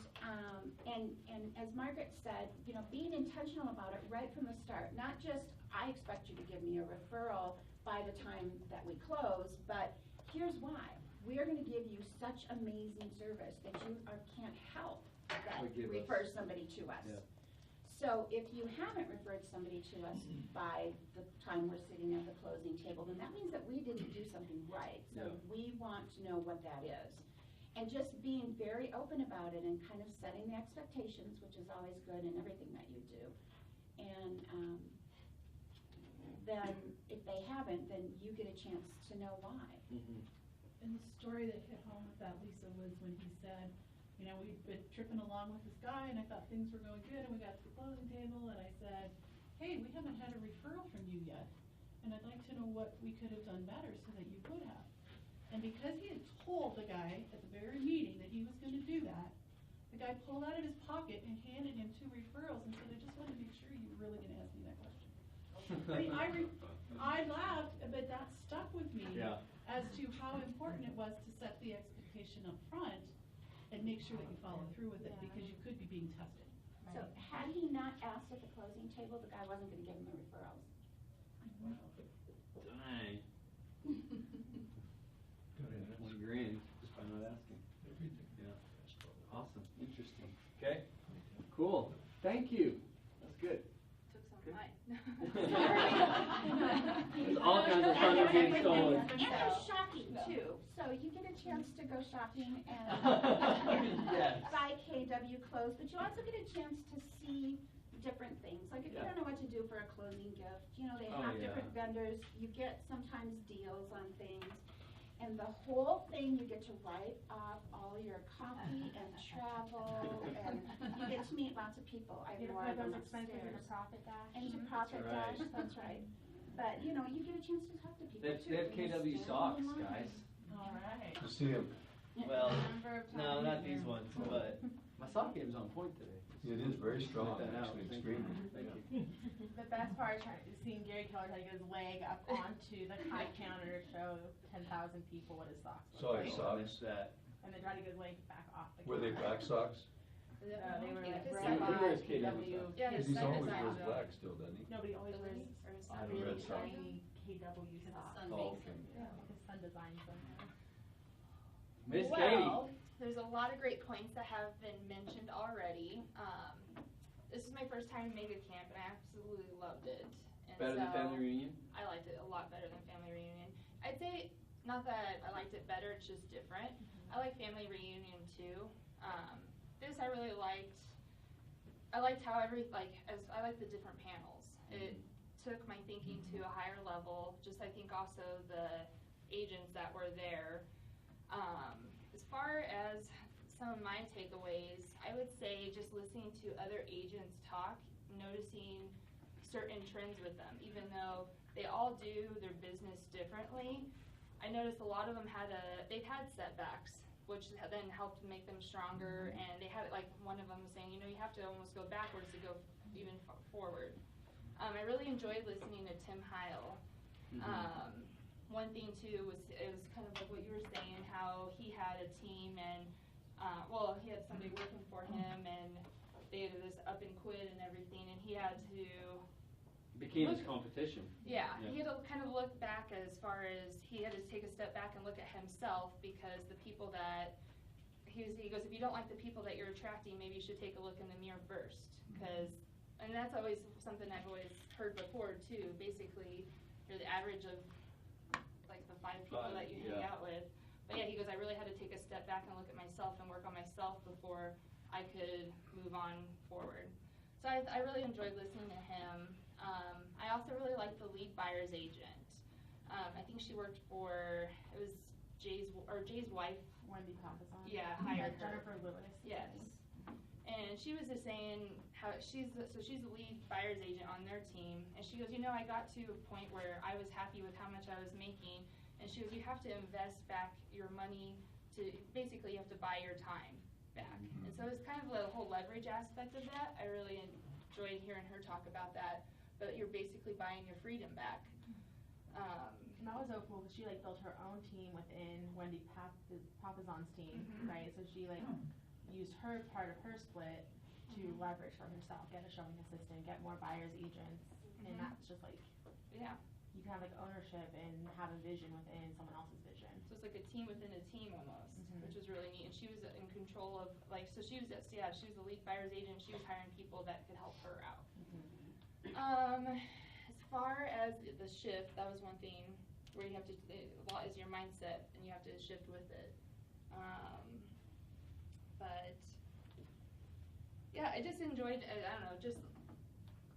as Margaret said, being intentional about it right from the start, not just, I expect you to give me a referral by the time that we close, but here's why. We are gonna give you such amazing service that you can't help but refer somebody to us. Yeah. So if you haven't referred somebody to us by the time we're sitting at the closing table, then that means that we didn't do something right. So we want to know what that is. And just being very open about it and kind of setting the expectations, which is always good in everything that you do. And then if they haven't, then you get a chance to know why. And the story that hit home with that, Lisa, was when he said, we've been tripping along with this guy, and I thought things were going good, and we got to the closing table, and I said, hey, we haven't had a referral from you yet, and I'd like to know what we could have done better so that you would have. And because he had told the guy at the very meeting that he was going to do that, the guy pulled out of his pocket and handed him 2 referrals and said, I just wanted to make sure you were really going to ask me that question. I laughed, but that stuck with me as to how important it was to set the expectation up front and make sure that you follow through with it, because you could be being tested. So had he not asked at the closing table, the guy wasn't gonna give him the referrals. Dang. Got it. $20,000 just by not asking. Everything. Yeah. Awesome, interesting. Okay, cool. Thank you. That's good. Took some Good. of mine. There's all kinds of fun are being stolen. And there's shopping too, so you get a chance to go shopping and Yes. buy KW clothes, but you also get a chance to see different things. Like if you Yeah. don't know what to do for a closing gift, you know, they Oh, have yeah. different vendors, you get sometimes deals on things. And the whole thing, you get to write off all your coffee and travel, and you get to meet lots of people. I have You more put of them those expenses in a upstairs. profit dash. And to Profit right. Dash, that's right. But, you know, you get a chance to talk to people They have, too. they have and you KW stand socks, in line. guys. All right. To see him. Well, Number of no, times not a these year. ones, but my sock game's on point today. It is very strong, Point that out. actually, Thank you. extremely. Thank Yeah. you. The best part is seeing Gary Keller try to get his leg up onto the high counter to show 10,000 people what his socks look Saw like. his Oh, I socks. missed that. And they try to get his leg back off the Were they counter. black socks? They were like He red wears by KW KW. socks. Yeah, Because his he's son always designs wears them. black still, doesn't he? Nobody always Doesn't wears he? Or his I son? have really red socks. shiny KW socks. Son Oh, makes okay. it. His son designs them. Miss Katie. Well, there's a lot of great points that have been mentioned already. This is my first time in Mega Camp, and I absolutely loved it. And Better than so family reunion? I liked it a lot better than family reunion. I'd say not that I liked it better; it's just different. I like family reunion too. This I really liked. I liked how I liked the different panels. It took my thinking to a higher level. Just I think also the agents that were there. As far as some of my takeaways, I would say just listening to other agents talk, noticing certain trends with them, even though they all do their business differently. I noticed a lot of them they've had setbacks, which then helped make them stronger, and they had, like one of them was saying, you have to almost go backwards to go even forward. I really enjoyed listening to Tim Heil. One thing too was, it was kind of like what you were saying, how he had a team and, he had somebody working for him and they had this up and quit and everything, and he had to Became his competition. Yeah, Yeah. he had to kind of look back as far as he had to take a step back and look at himself, because the people that he goes, if you don't like the people that you're attracting, maybe you should take a look in the mirror first, and that's always something I've always heard before too. Basically, you're the average of like the 5 people Five, that you hang yeah. out with. But yeah, he goes, I really had to take a step back and look at myself and work on myself before I could move on forward. So I really enjoyed listening to him. I also really liked the lead buyer's agent. I think she worked for, it was Jay's wife. Wendy Papazon. Yeah, hired her. Jennifer Lewis. Yes. And she was just saying how she's the lead buyer's agent on their team, and she goes, I got to a point where I was happy with how much I was making, and she goes, you have to invest back your money to, basically you have to buy your time back. And so it's kind of the whole leverage aspect of that. I really enjoyed hearing her talk about that, but you're basically buying your freedom back. And that was so cool because she built her own team within Wendy Papazon's team, right? So she used her part of her split to leverage for herself, get a showing assistant, get more buyers agents, and that's just Yeah. you can have ownership and have a vision within someone else's vision. So it's like a team within a team almost, Mhm. which was really neat. And she was in control of, so she was the lead buyer's agent. She was hiring people that could help her out. As far as the shift, that was one thing where you have to, a lot is your mindset and you have to shift with it. But yeah, I just enjoyed, I don't know, just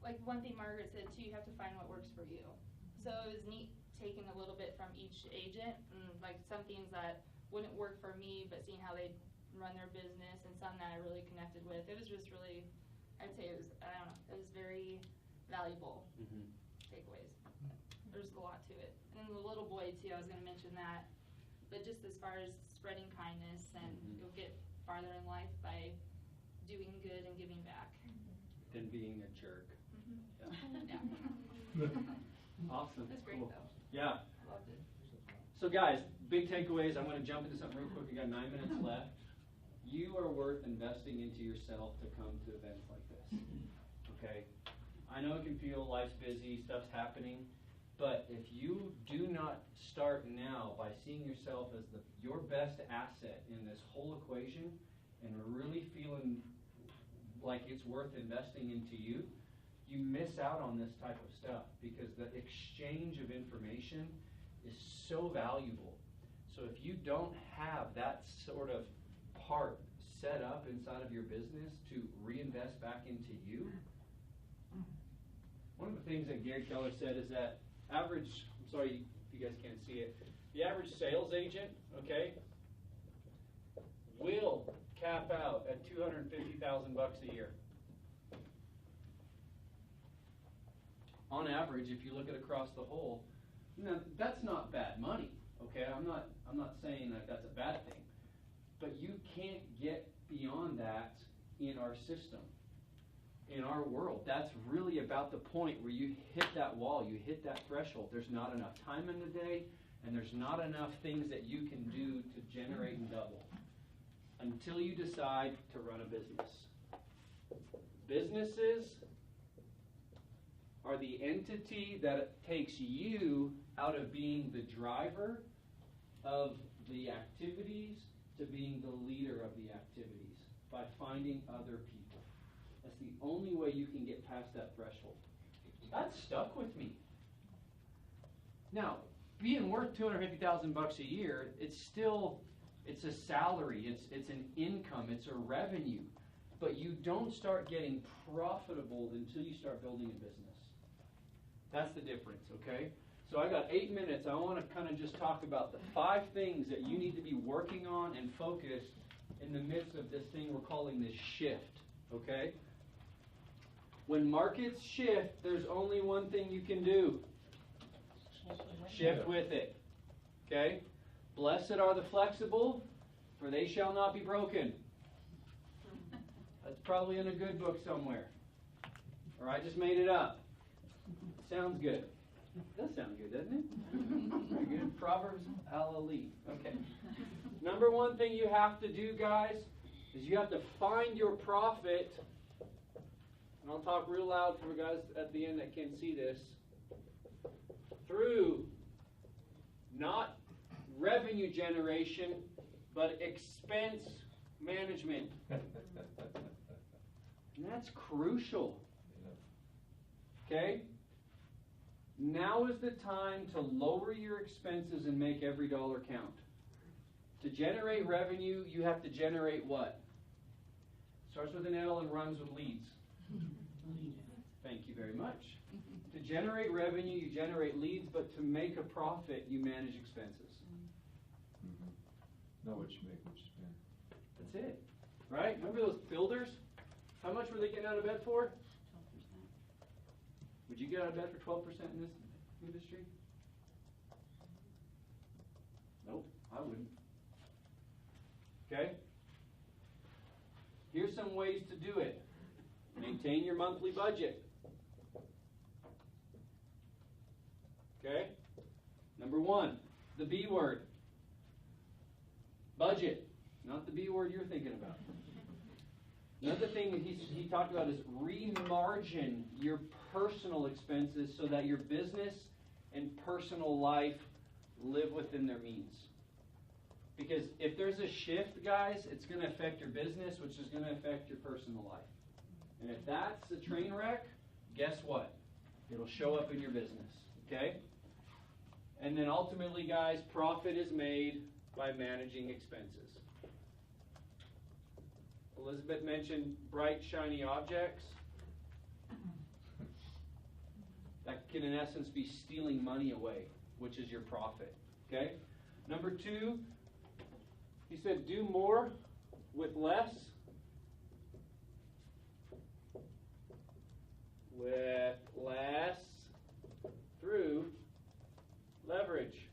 like one thing Margaret said too, you have to find what works for you. So it was neat taking a little bit from each agent, and like some things that wouldn't work for me, but seeing how they run their business, and some that I really connected with. It was just really, I'd say it was, I don't know, it was very valuable takeaways. There's a lot to it. And then the little boy too, I was gonna mention that, but just as far as spreading kindness, and you'll get farther in life by doing good and giving back. Than being a jerk. Yeah. Awesome. That's great Cool. though. Yeah. I loved it. So guys, big takeaways. I'm going to jump into something real quick. We got 9 minutes left. You are worth investing into yourself to come to events like this. Okay? I know it can feel life's busy, stuff's happening, but if you do not start now by seeing yourself as your best asset in this whole equation and really feeling like it's worth investing into you, you miss out on this type of stuff, because the exchange of information is so valuable. So if you don't have that sort of part set up inside of your business to reinvest back into you, one of the things that Gary Keller said is that average, I'm sorry if you guys can't see it, the average sales agent, okay, will cap out at $250,000 a year. On average, if you look at across the whole, now that's not bad money, okay? I'm not saying that that's a bad thing, but you can't get beyond that in our system, in our world. That's really about the point where you hit that wall, you hit that threshold. There's not enough time in the day, and there's not enough things that you can do to generate and double until you decide to run a business. Businesses are the entity that takes you out of being the driver of the activities to being the leader of the activities by finding other people. That's the only way you can get past that threshold. That stuck with me. Now, being worth $250,000 a year, it's a salary, it's an income, it's a revenue. But you don't start getting profitable until you start building a business. That's the difference, okay? So I got 8 minutes. I want to kind of just talk about the 5 things that you need to be working on and focused in the midst of this thing we're calling this shift, okay? When markets shift, there's only one thing you can do. Shift with it, okay? Blessed are the flexible, for they shall not be broken. That's probably in a good book somewhere. Or I just made it up. Sounds good. Does sound good, doesn't it? Very good. Proverbs, hallelujah. Okay. Number one thing you have to do, guys, is you have to find your profit. And I'll talk real loud for you guys at the end that can't see this. Through not revenue generation, but expense management. And that's crucial. Okay? Now is the time to lower your expenses and make every dollar count. To generate revenue, you have to generate what? Starts with an L and runs with leads. Thank you very much. To generate revenue, you generate leads, but to make a profit, you manage expenses. Know what you make, what you spend. That's it. Right? Remember those builders? How much were they getting out of bed for? 12%. Would you get out of bed for 12% in this industry? Nope, I wouldn't. Okay? Here's some ways to do it. Maintain your monthly budget. Okay? Number 1, the B word. Budget. Not the B word you're thinking about. Another thing that he talked about is remargin your personal expenses so that your business and personal life live within their means. Because if there's a shift, guys, it's going to affect your business, which is going to affect your personal life. And if that's a train wreck, guess what? It'll show up in your business. Okay? And then ultimately, guys, profit is made by managing expenses. Elizabeth mentioned bright, shiny objects. That can, in essence, be stealing money away, which is your profit. Okay? Number 2, he said, do more with less. With less through leverage.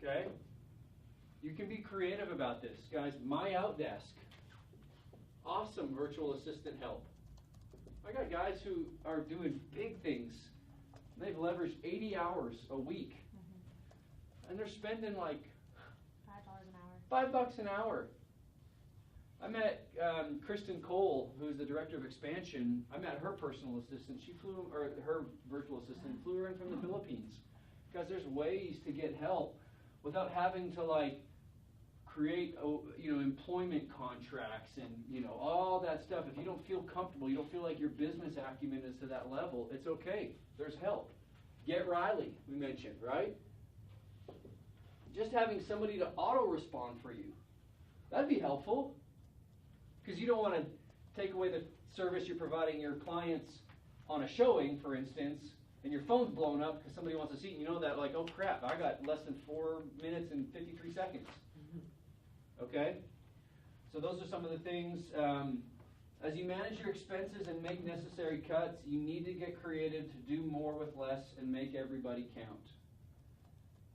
Okay? You can be creative about this. Guys, My Outdesk. Awesome virtual assistant help. I got guys who are doing big things. They've leveraged 80 hours a week. And they're spending like $5 an hour. $5 an hour. I met Kristen Cole, who's the director of expansion. I met her personal assistant. Her virtual assistant flew her in from the Philippines. Guys, there's ways to get help without having to create employment contracts and all that stuff. If you don't feel comfortable, you don't feel like your business acumen is to that level, it's okay. There's help. Get Riley, we mentioned, right? Just having somebody to auto-respond for you. That'd be helpful. Because you don't want to take away the service you're providing your clients on a showing, for instance, and your phone's blown up because somebody wants a seat, and you know that, like, oh crap, I got less than 4 minutes and 53 seconds. Okay? So those are some of the things. As you manage your expenses and make necessary cuts, you need to get creative to do more with less and make everybody count.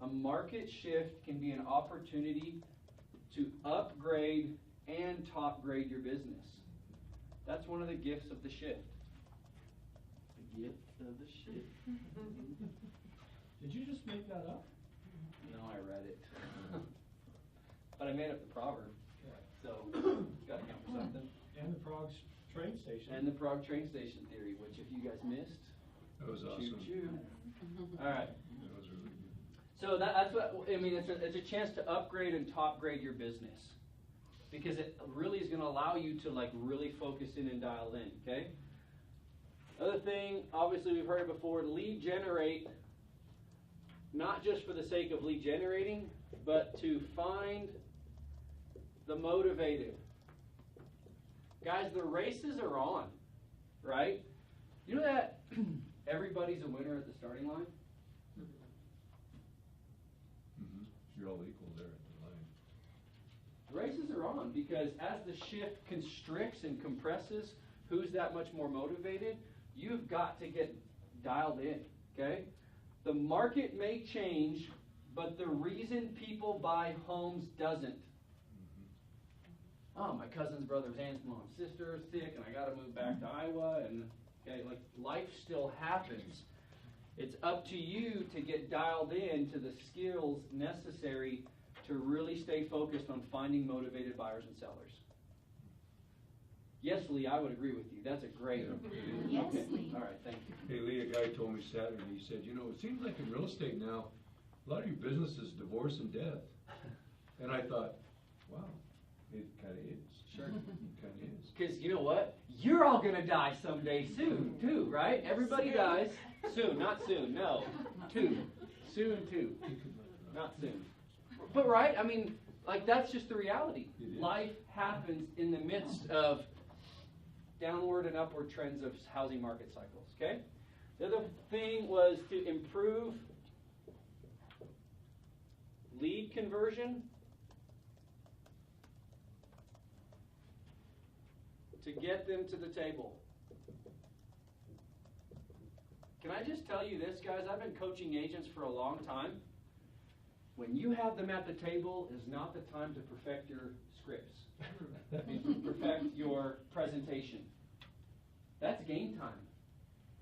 A market shift can be an opportunity to upgrade and top grade your business. That's one of the gifts of the shift. The gift of the shift. Did you just make that up? No, I read it. But I made up the proverb. So, it's got to count for something. And the Prague train station. And the Prague train station theory, which if you guys missed, That was awesome. choo-choo. All right. That was really good. So that's what, I mean, it's a chance to upgrade and top grade your business. Because it really is going to allow you to like really focus in and dial in, okay? Other thing, obviously we've heard it before, lead generate, not just for the sake of lead generating, but to find the motivated. Guys, the races are on, right? You know that everybody's a winner at the starting line? Mhm. You're all equal there at the line. The races are on because as the shift constricts and compresses, who's that much more motivated? You've got to get dialed in, okay? The market may change, but the reason people buy homes doesn't. Oh, my cousin's brother's aunt's mom's sister is sick, and I got to move back to Iowa, and okay, like life still happens. It's up to you to get dialed in to the skills necessary to really stay focused on finding motivated buyers and sellers. Yes, Lee, I would agree with you. That's a great. Yes, Okay. Lee. All right, thank you. Hey Lee, a guy told me Saturday, he said, you know, it seems like in real estate now, a lot of your business is divorce and death. And I thought, wow, it kind of is. Sure. It kind of is. Because you know what? You're all going to die someday soon, too, right? Everybody dies. Soon, not soon, no. Too. Soon, too. Not soon. But right, I mean, like that's just the reality. It is. Life happens in the midst of downward and upward trends of housing market cycles, okay? The other thing was to improve lead conversion to get them to the table. Can I just tell you this, guys? I've been coaching agents for a long time. When you have them at the table is not the time to perfect your scripts. Perfect your presentation. That's game time.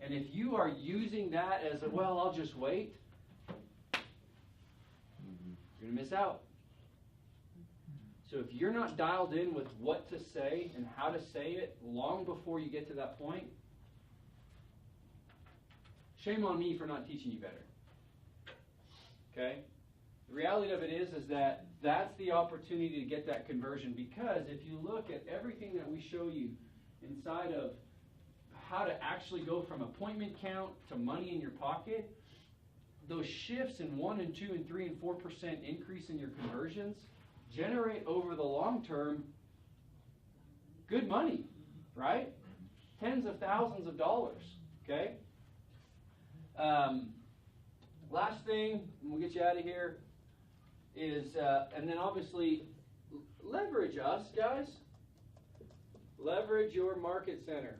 And if you are using that as a, well, I'll just wait, you're going to miss out. So if you're not dialed in with what to say and how to say it long before you get to that point, shame on me for not teaching you better. Okay? The reality of it is that that's the opportunity to get that conversion, because if you look at everything that we show you inside of how to actually go from appointment count to money in your pocket, those shifts in 1 and 2 and 3 and 4% increase in your conversions generate over the long term good money, right? Tens of thousands of dollars, okay? Last thing, and we'll get you out of here, is, and then obviously, leverage us, guys. Leverage your market center.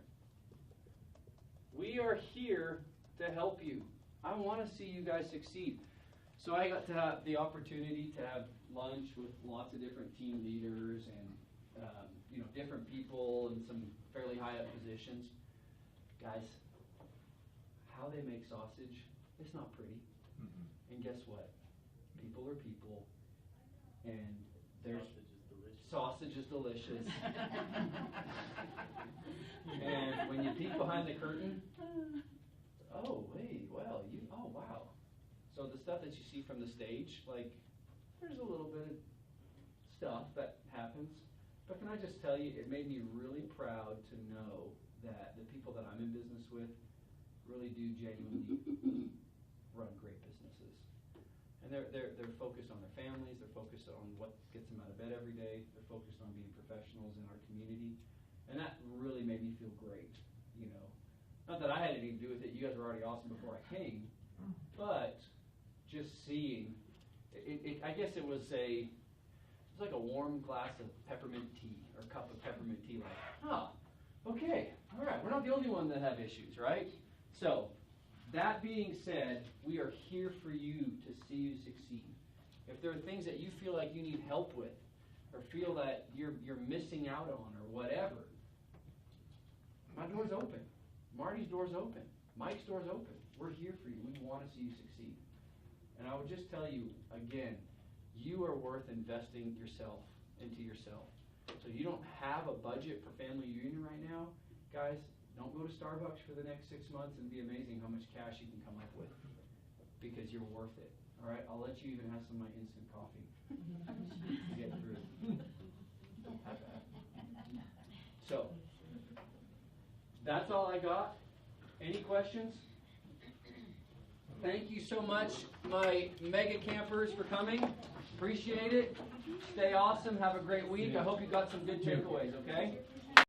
We are here to help you. I want to see you guys succeed. So I got to have the opportunity to have lunch with lots of different team leaders and different people in some fairly high up positions. Guys, how they make sausage, it's not pretty. Mm-hmm. And guess what? People are people, and there's sausage is delicious. And when you peek behind the curtain, oh wait, well oh wow. So the stuff that you see from the stage, like there's a little bit of stuff that happens. But can I just tell you, it made me really proud to know that the people that I'm in business with really do genuinely run great businesses. And they're focused on their families, they're focused on what gets them out of bed every day, they're focused on being professionals in our community. And that really made me feel great, you know. Not that I had anything to do with it, you guys were already awesome before I came, but just seeing, I guess it was like a warm glass of peppermint tea, or cup of peppermint tea, like, okay, all right, we're not the only one that have issues, right? So, that being said, we are here for you to see you succeed. If there are things that you feel like you need help with, or feel that you're missing out on, or whatever, my door's open. Marty's door's open. Mike's door's open. We're here for you. We want to see you succeed. And I would just tell you, again, you are worth investing into yourself. So you don't have a budget for family reunion right now, guys, don't go to Starbucks for the next 6 months and be amazing how much cash you can come up with, because you're worth it. All right, I'll let you even have some of my instant coffee to get through. So, that's all I got. Any questions? Thank you so much, my mega campers, for coming. Appreciate it. Stay awesome. Have a great week. I hope you got some good takeaways, okay?